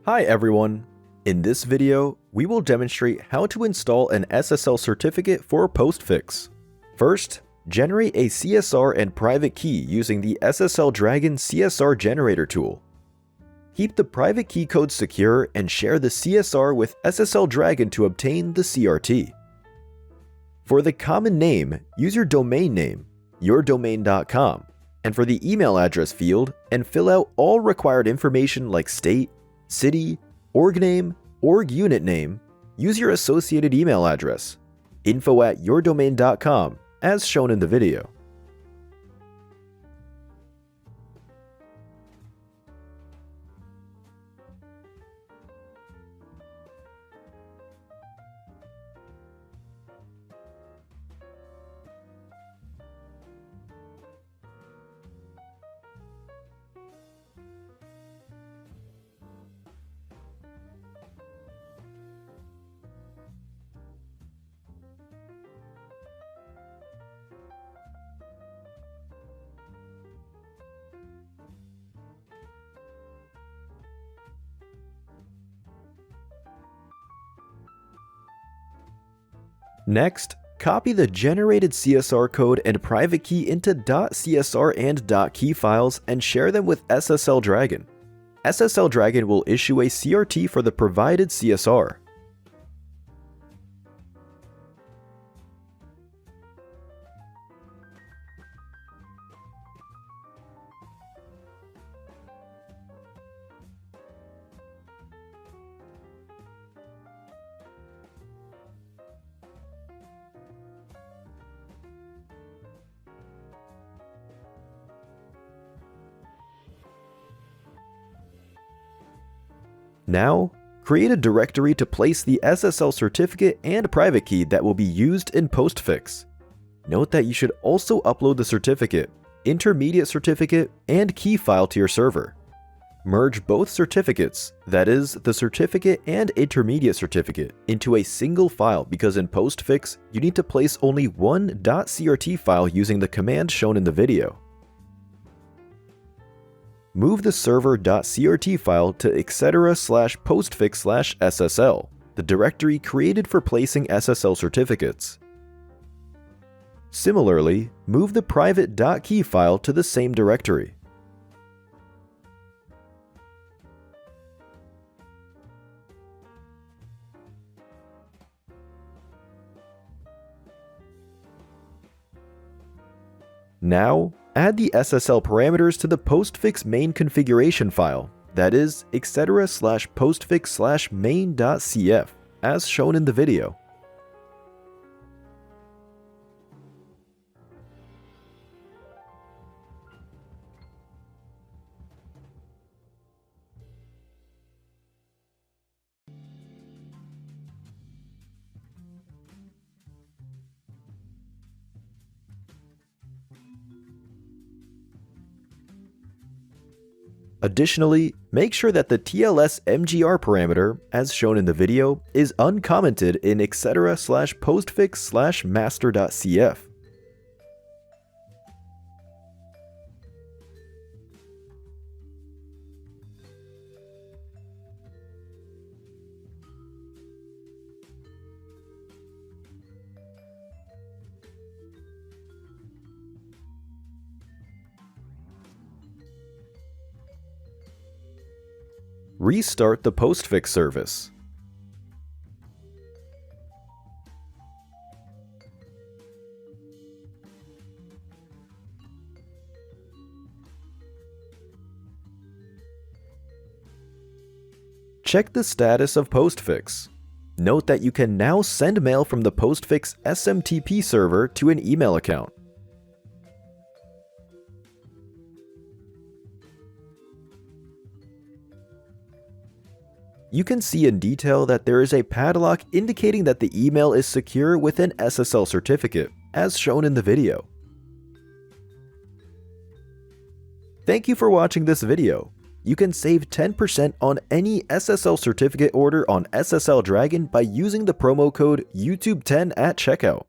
Hi everyone! In this video, we will demonstrate how to install an SSL certificate for Postfix. First, generate a CSR and private key using the SSL Dragon CSR generator tool. Keep the private key code secure and share the CSR with SSL Dragon to obtain the CRT. For the common name, use your domain name, yourdomain.com, and for the email address field, and fill out all required information like state, city, org name, org unit name, use your associated email address, info@yourdomain.com, as shown in the video. Next, copy the generated CSR code and private key into .csr and .key files and share them with SSL Dragon. SSL Dragon will issue a CRT for the provided CSR. Now, create a directory to place the SSL certificate and private key that will be used in Postfix. Note that you should also upload the certificate, intermediate certificate, and key file to your server. Merge both certificates, that is, the certificate and intermediate certificate, into a single file because in Postfix, you need to place only one .crt file using the command shown in the video. Move the server.crt file to etc/postfix/ssl, the directory created for placing SSL certificates. Similarly, move the private.key file to the same directory. Now, add the SSL parameters to the Postfix main configuration file, that is, etc/postfix/main.cf, as shown in the video. Additionally, make sure that the TLS MGR parameter, as shown in the video, is uncommented in etc/postfix/master.cf. Restart the Postfix service. Check the status of Postfix. Note that you can now send mail from the Postfix SMTP server to an email account. You can see in detail that there is a padlock indicating that the email is secure with an SSL certificate, as shown in the video. Thank you for watching this video. You can save 10% on any SSL certificate order on SSL Dragon by using the promo code YouTube10 at checkout.